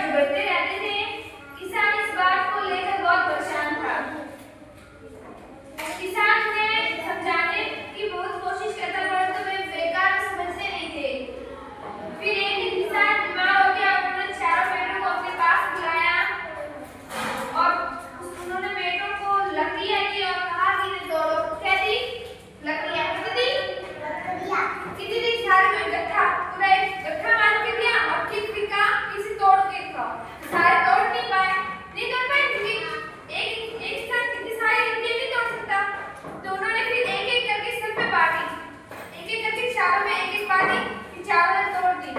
जो बढ़ते रहते थे, किसान इस बात को लेकर बहुत परेशान था। किसान उन्हें समझाने की बहुत कोशिश करता परंतु वे बेकार समझते नहीं थे। फिर एक दिन किसान बीमार हो गया। उन्होंने चारों पेड़ों को अपने पास बुलाया और उन्होंने पेड़ों को लकड़ियां दी और कहा कि इन्हें तोड़ो। क्या दी? लकड़ियां। कितनी दी? सारे को इकट्ठा, पूरा एक गट्ठा मान के दिया और फिर कहा कि इसे तोड़ के दिखाओ। सारे तोड़ नहीं पाए क्योंकि एक साथ कितनी सारी लकड़ियां नहीं तोड़ सकता। तो उन्होंने फिर एक एक करके सब पे बांटी, एक एक करके चारों में एक एक बांटी, फिर चारों ने तोड़ दी।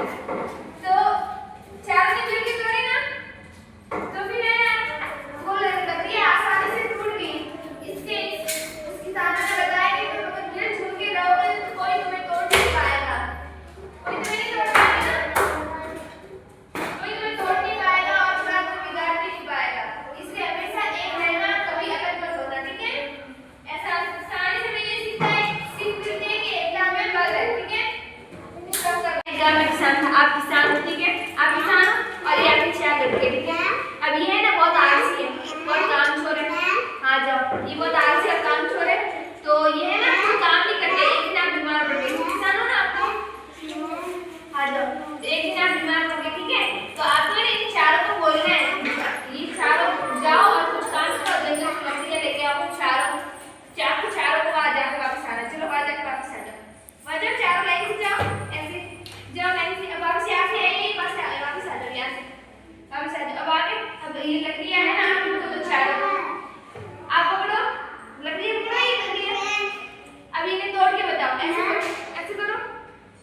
तो चारों ने मिलकर तोड़ी ना, तो फिर वो लकड़ियां आसानी से टूट गई। इसके उस किसान ने बताया कि तुम अगर मिलजुल के रहोगे तो कोई तुम्हें तोड़ नहीं पाएगा, कोई तुम्हें नहीं तोड़ पाएगा, कोई तुम्हें तोड़ नहीं पाएगा और तुम्हारा कोई बिगाड़ भी नहीं पाएगा। इसलिए हमेशा एक रहना, कभी अलग मत होना, ठीक है? ऐसा कहानी से मैं ये सीखता है, सीख मिलती है कि एकता में बल है, ठीक है? एग्जाम में किसान था, आप किसान हो, ठीक है? आप किसान हो और ये आपके चार लड़के, ठीक है? अब ये है ना बहुत आलसी है, बहुत कामचोर है। हाँ जाओ, ये बहुत आलसी और कामचोर है। तो ये है ना कोई काम नहीं करते। एक दिन आप बीमार पड़ गए, किसान हो ना आप तो? हाँ जाओ, एक दिन आप बीमार पड़ गए, ठीक है? तो आपको ना इन चारों को बोलना है, ये चारों जाओ और कुछ काम करो, जंगल से लकड़ियां लेके आओ। चारों को आ जाकर वापस आना। चलो आ जाकर वापस आ जाओ, आ जाओ, चारों लाइन से जाओ, ऐसे जाओ लाइन से। अब वापस यहाँ से आइए, वापस आ जाओ, यहाँ से वापस आ जाओ। अब आगे, अब ये लकड़ियां है ना, इनको तो चारों आप पकड़ो, लकड़ियां पकड़ो, ये लकड़ियां अब इन्हें तोड़ के बताओ। ऐसे करो,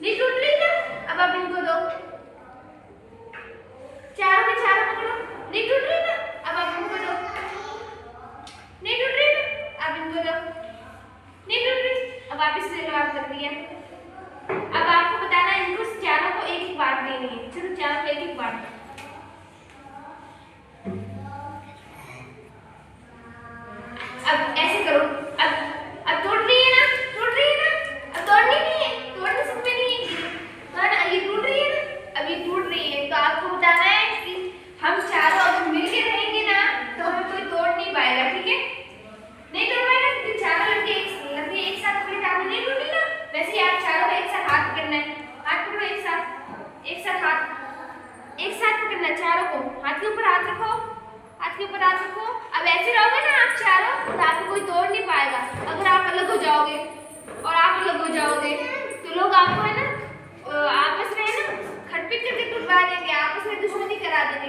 नहीं टूट रही ना? अब आप इनको दो, चारों में चारों पकड़ो, नहीं टूट रही ना? अब आप इनको दो, नहीं टूट रही ना? आप इनको दो, नहीं टूट रही। अब वापस ले लो आप लकड़ियां। अब आपको बताना है इनको चारों को एक एक बांट देनी है। चलो चारों को एक एक बांट दो। अब ऐसे करो, अब टूट रही है ना? टूट रही है ना? अब तोड़नी नहीं है, तोड़ने सब में नहीं है ना, ये टूट रही है ना? अब ये टूट रही है। तो आपको बताना है कि हम चारों अगर मिलके रहेंगे ना तो हमें कोई तोड़ नहीं पाएगा, ठीक है? नहीं तोड़ पाएगा क्योंकि चारों लड़के एक साथ पकड़े तो आपने नहीं टूटी ना। वैसे ही आप चारों का एक साथ हाथ पकड़ना है, हाथ पकड़ो एक साथ हाथ, एक साथ पकड़ना है चारों को। हाथ के ऊपर हाथ रखो, हाथ के ऊपर हाथ रखो। अब ऐसे रहोगे ना आप चारों तो आपको कोई तोड़ नहीं पाएगा। अगर आप अलग हो जाओगे और आप अलग हो जाओगे तो लोग आपको है ना आपस में है ना खटपट करके टूटवा देंगे, आपस में दुश्मनी करा देंगे।